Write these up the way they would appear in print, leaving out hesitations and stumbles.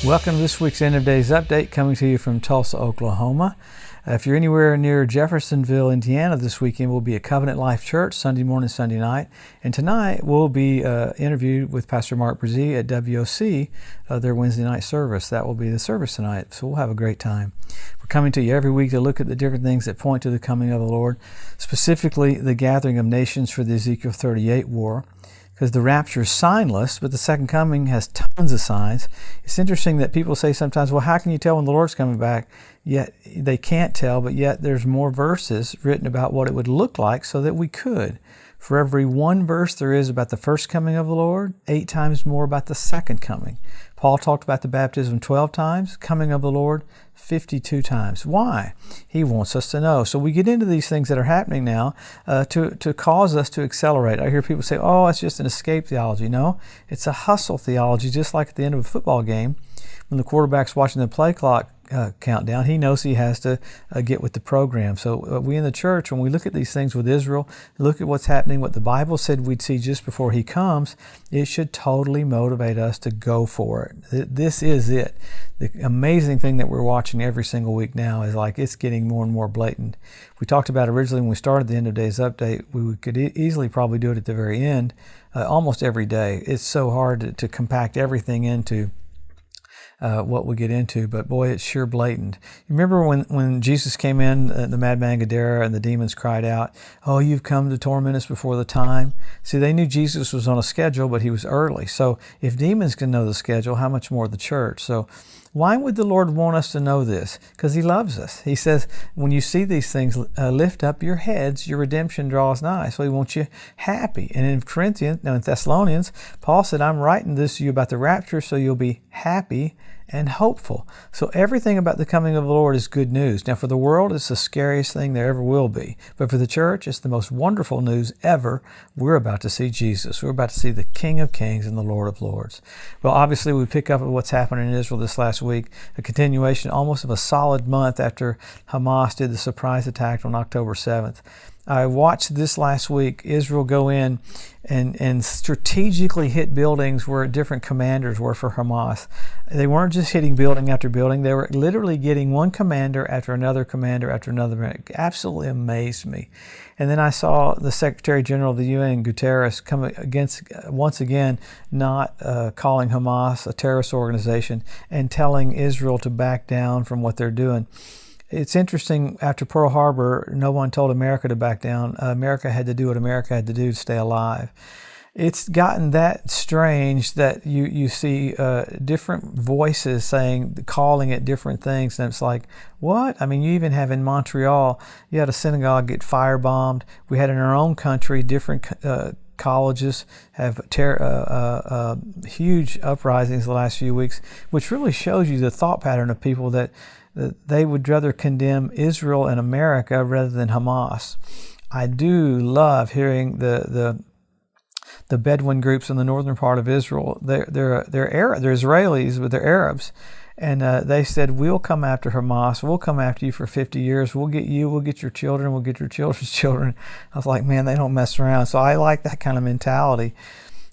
Welcome to this week's End of Days Update, coming to you from Tulsa, Oklahoma. If you're anywhere near Jeffersonville, Indiana, this weekend we'll be at Covenant Life Church, Sunday morning, Sunday night. And tonight we'll be interviewed with Pastor Mark Brzee at WOC, their Wednesday night service. That will be the service tonight, so we'll have a great time. We're coming to you every week to look at the different things that point to the coming of the Lord, specifically the gathering of nations for the Ezekiel 38 war. Because the rapture is signless, but the second coming has tons of signs. It's interesting that people say sometimes, well, how can you tell when the Lord's coming back? Yet they can't tell, but yet there's more verses written about what it would look like so that we could. For every one verse there is about the first coming of the Lord, 8 times more about the second coming. Paul talked about the baptism 12 times, coming of the Lord 52 times. Why? He wants us to know. So we get into these things that are happening now to cause us to accelerate. I hear people say, oh, it's just an escape theology. No, it's a hustle theology, just like at the end of a football game. When the quarterback's watching the play clock countdown, he knows he has to get with the program. So we in the church, when we look at these things with Israel, look at what's happening, what the Bible said we'd see just before he comes, it should totally motivate us to go for it. This is it. The amazing thing that we're watching every single week now is like it's getting more and more blatant. We talked about originally when we started the End of Days Update, we could easily probably do it at the very end, almost every day. It's so hard to compact everything into what we get into, but boy, it's sure blatant. You remember when Jesus came in, the madman Gadara, and the demons cried out, oh, you've come to torment us before the time? See, they knew Jesus was on a schedule, but he was early. So if demons can know the schedule, how much more the church? So why would the Lord want us to know this? Because he loves us. He says, when you see these things, lift up your heads, your redemption draws nigh. So he wants you happy. And in Thessalonians, Paul said, I'm writing this to you about the rapture so you'll be happy and hopeful. So everything about the coming of the Lord is good news. Now for the world, it's the scariest thing there ever will be. But for the church, it's the most wonderful news ever. We're about to see Jesus. We're about to see the King of Kings and the Lord of Lords. Well, obviously we pick up on what's happening in Israel this last week, a continuation almost of a solid month after Hamas did the surprise attack on October 7th. I watched this last week, Israel go in and strategically hit buildings where different commanders were for Hamas. They weren't just hitting building after building. They were literally getting one commander after another commander after another. It absolutely amazed me. And then I saw the Secretary General of the UN, Guterres, come against, once again, not calling Hamas a terrorist organization and telling Israel to back down from what they're doing. It's interesting, after Pearl Harbor, no one told America to back down. America had to do what America had to do to stay alive. It's gotten that strange that you see different voices calling it different things, and it's like, what? I mean, you even have in Montreal, you had a synagogue get firebombed. We had in our own country, different colleges have huge uprisings the last few weeks, which really shows you the thought pattern of people that they would rather condemn Israel and America rather than Hamas. I do love hearing the Bedouin groups in the northern part of Israel. They're Israelis, but they're Arabs. And they said, we'll come after Hamas. We'll come after you for 50 years. We'll get you. We'll get your children. We'll get your children's children. I was like, man, they don't mess around. So I like that kind of mentality.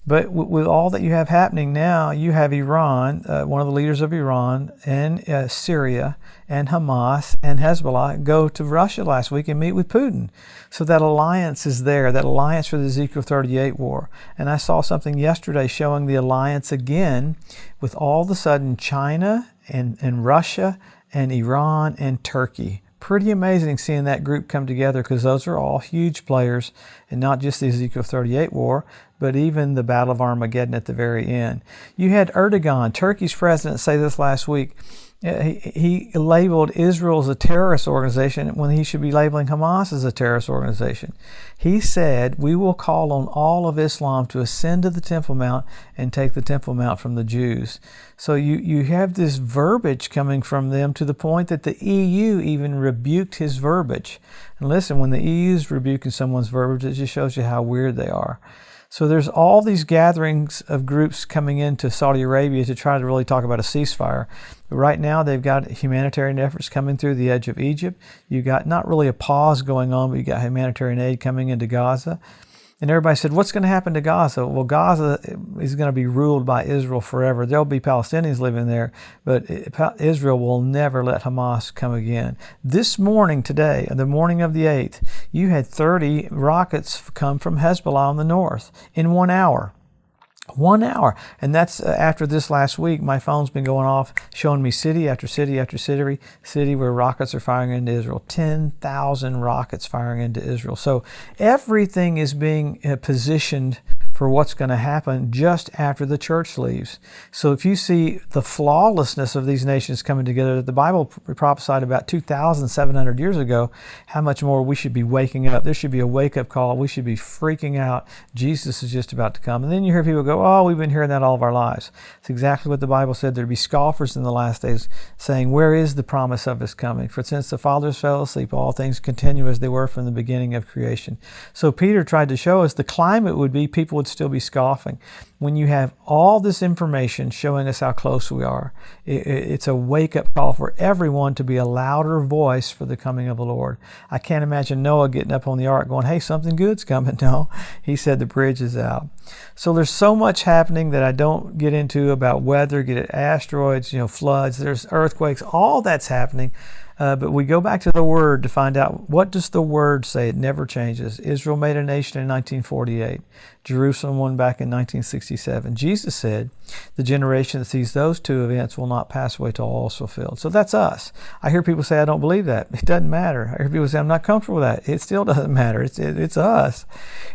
But with all that you have happening now, you have Iran, one of the leaders of Iran, and Syria, and Hamas, and Hezbollah go to Russia last week and meet with Putin. So that alliance is there, that alliance for the Ezekiel 38 war. And I saw something yesterday showing the alliance again with all of a sudden China and Russia and Iran and Turkey. Pretty amazing seeing that group come together, because those are all huge players, and not just the Ezekiel 38 war, but even the Battle of Armageddon at the very end. You had Erdogan, Turkey's president, say this last week. He labeled Israel as a terrorist organization when he should be labeling Hamas as a terrorist organization. He said, we will call on all of Islam to ascend to the Temple Mount and take the Temple Mount from the Jews. So you have this verbiage coming from them to the point that the EU even rebuked his verbiage. And listen, when the EU is rebuking someone's verbiage, it just shows you how weird they are. So there's all these gatherings of groups coming into Saudi Arabia to try to really talk about a ceasefire. But right now they've got humanitarian efforts coming through the edge of Egypt. You got not really a pause going on, but you got humanitarian aid coming into Gaza. And everybody said, what's going to happen to Gaza? Well, Gaza is going to be ruled by Israel forever. There'll be Palestinians living there, but Israel will never let Hamas come again. This morning, today, the morning of the 8th, you had 30 rockets come from Hezbollah on the north in 1 hour. 1 hour. And that's after this last week. My phone's been going off showing me city after city after city where rockets are firing into Israel. 10,000 rockets firing into Israel. So everything is being positioned for what's going to happen just after the church leaves. So if you see the flawlessness of these nations coming together that the Bible prophesied about 2,700 years ago, how much more we should be waking up. There should be a wake-up call. We should be freaking out. Jesus is just about to come. And then you hear people go, oh, we've been hearing that all of our lives. It's exactly what the Bible said. There'd be scoffers in the last days saying, where is the promise of his coming? For since the fathers fell asleep, all things continue as they were from the beginning of creation. So Peter tried to show us the climate would be people would still be scoffing. When you have all this information showing us how close we are, it's a wake-up call for everyone to be a louder voice for the coming of the Lord. I can't imagine Noah getting up on the ark going, hey, something good's coming. No, he said the bridge is out. So there's so much happening that I don't get into about weather, get it asteroids, floods, there's earthquakes, all that's happening. But we go back to the Word to find out, what does the Word say? It never changes. Israel made a nation in 1948. Jerusalem won back in 1967. Jesus said, the generation that sees those two events will not pass away till all is fulfilled. So that's us. I hear people say, I don't believe that. It doesn't matter. I hear people say, I'm not comfortable with that. It still doesn't matter. It's us.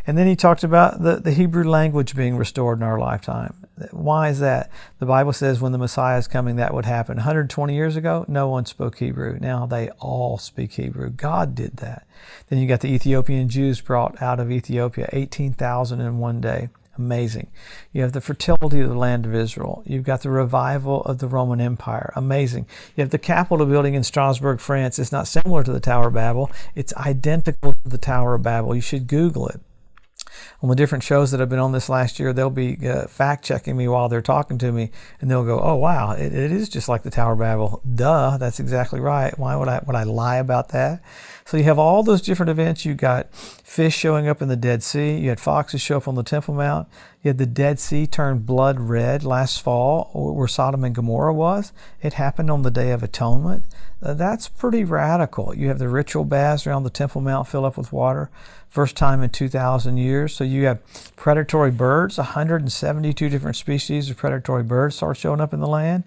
And then he talked about the Hebrew language being restored in our lifetime. Why is that? The Bible says when the Messiah is coming, that would happen. 120 years ago, no one spoke Hebrew. Now they all speak Hebrew. God did that. Then you got the Ethiopian Jews brought out of Ethiopia, 18,000 in one day. Amazing. You have the fertility of the land of Israel. You've got the revival of the Roman Empire. Amazing. You have the Capitol building in Strasbourg, France. It's not similar to the Tower of Babel. It's identical to the Tower of Babel. You should Google it. On the different shows that I've been on this last year, they'll be fact-checking me while they're talking to me, and they'll go, oh, wow, it is just like the Tower of Babel. Duh, that's exactly right. Why would I lie about that? So you have all those different events. You got fish showing up in the Dead Sea. You had foxes show up on the Temple Mount. You had the Dead Sea turn blood red last fall, where Sodom and Gomorrah was. It happened on the Day of Atonement. That's pretty radical. You have the ritual baths around the Temple Mount fill up with water. First time in 2,000 years. So you have predatory birds, 172 different species of predatory birds start showing up in the land.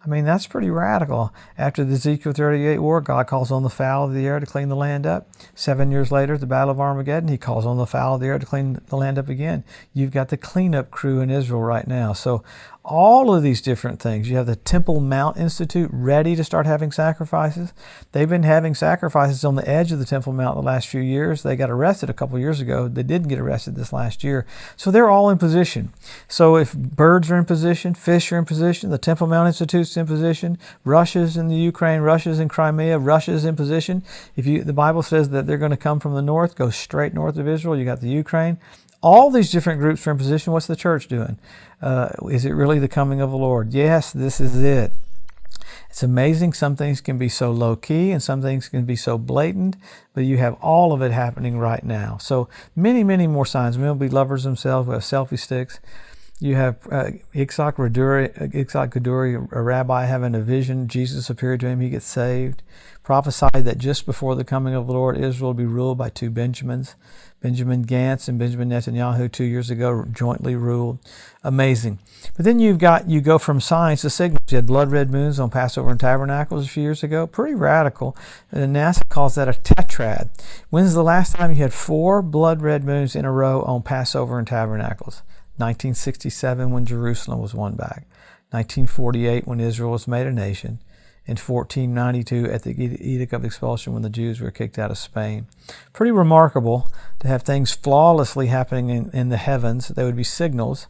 I mean, that's pretty radical. After the Ezekiel 38 war, God calls on the fowl of the air to clean the land up. 7 years later, the Battle of Armageddon, he calls on the fowl of the air to clean the land up again. You've got the cleanup crew in Israel right now. So all of these different things. You have the Temple Mount Institute ready to start having sacrifices. They've been having sacrifices on the edge of the Temple Mount the last few years. They got arrested a couple years ago. They didn't get arrested this last year. So they're all in position. So if birds are in position, fish are in position, the Temple Mount Institute's in position, Russia's in the Ukraine, Russia's in Crimea, Russia's in position. The Bible says that they're going to come from the north, go straight north of Israel. You got the Ukraine. All these different groups are in position. What's the church doing? Is it really the coming of the Lord? Yes, this is it. It's amazing. Some things can be so low-key and some things can be so blatant, but you have all of it happening right now. So many, many more signs. Men will be lovers themselves. We have selfie sticks. You have Yitzhak Gaduri, a rabbi, having a vision. Jesus appeared to him. He gets saved. Prophesied that just before the coming of the Lord, Israel will be ruled by two Benjamins. Benjamin Gantz and Benjamin Netanyahu 2 years ago jointly ruled. Amazing. But then you go from signs to signals. You had blood red moons on Passover and Tabernacles a few years ago. Pretty radical. And NASA calls that a tetrad. When's the last time you had 4 blood red moons in a row on Passover and Tabernacles? 1967 when Jerusalem was won back. 1948 when Israel was made a nation. In 1492 at the Edict of Expulsion when the Jews were kicked out of Spain. Pretty remarkable to have things flawlessly happening in the heavens. They would be signals.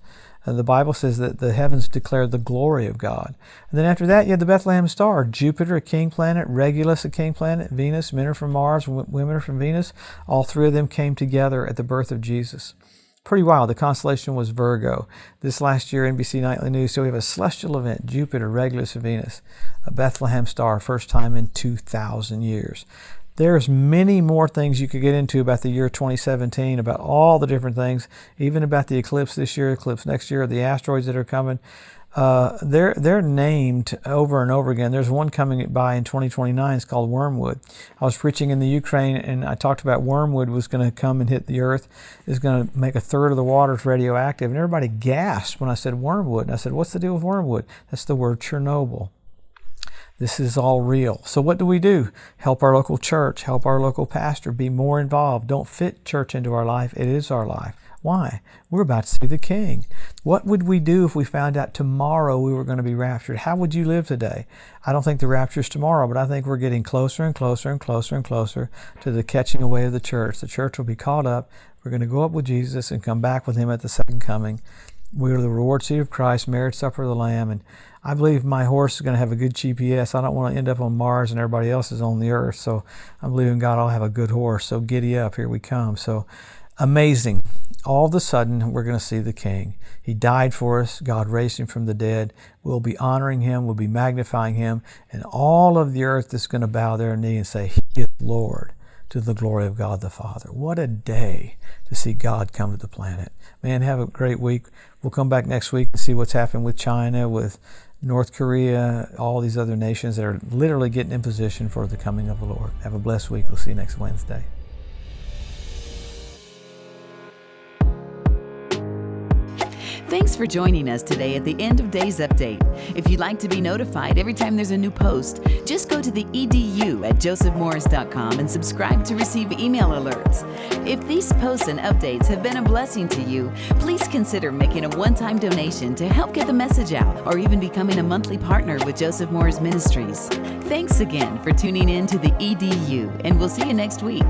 The Bible says that the heavens declare the glory of God. And then after that, you had the Bethlehem star, Jupiter, a king planet, Regulus, a king planet, Venus, men are from Mars, women are from Venus. All 3 of them came together at the birth of Jesus. Pretty wild. The constellation was Virgo. This last year, NBC Nightly News, so we have a celestial event, Jupiter, Regulus, Venus, a Bethlehem star, first time in 2,000 years. There's many more things you could get into about the year 2017, about all the different things, even about the eclipse this year, eclipse next year, the asteroids that are coming. They're named over and over again. There's one coming by in 2029. It's called wormwood. I was preaching in the Ukraine, and I talked about wormwood was going to come and hit the earth. It's going to make a third of the waters radioactive. And everybody gasped when I said wormwood. And I said, what's the deal with wormwood? That's the word Chernobyl. This is all real. So what do? Help our local church, help our local pastor, be more involved. Don't fit church into our life. It is our life. Why? We're about to see the King. What would we do if we found out tomorrow we were going to be raptured? How would you live today? I don't think the rapture is tomorrow, but I think we're getting closer and closer and closer and closer to the catching away of the church. The church will be caught up. We're going to go up with Jesus and come back with him at the second coming. We're the reward seat of Christ, marriage supper of the Lamb, and I believe my horse is going to have a good GPS. I don't want to end up on Mars and everybody else is on the earth. So I'm believing God I'll have a good horse. So giddy up, here we come. So amazing. All of a sudden, we're going to see the King. He died for us. God raised him from the dead. We'll be honoring him. We'll be magnifying him. And all of the earth is going to bow their knee and say, he is Lord, to the glory of God the Father. What a day to see God come to the planet. Man, have a great week. We'll come back next week and see what's happening with China, with North Korea, all these other nations that are literally getting in position for the coming of the Lord. Have a blessed week. We'll see you next Wednesday. Thanks for joining us today at the End of Days Update. If you'd like to be notified every time there's a new post, just go to the EDU at josephmorris.com and subscribe to receive email alerts. If these posts and updates have been a blessing to you, please consider making a one-time donation to help get the message out, or even becoming a monthly partner with Joseph Morris Ministries. Thanks again for tuning in to the EDU, and we'll see you next week.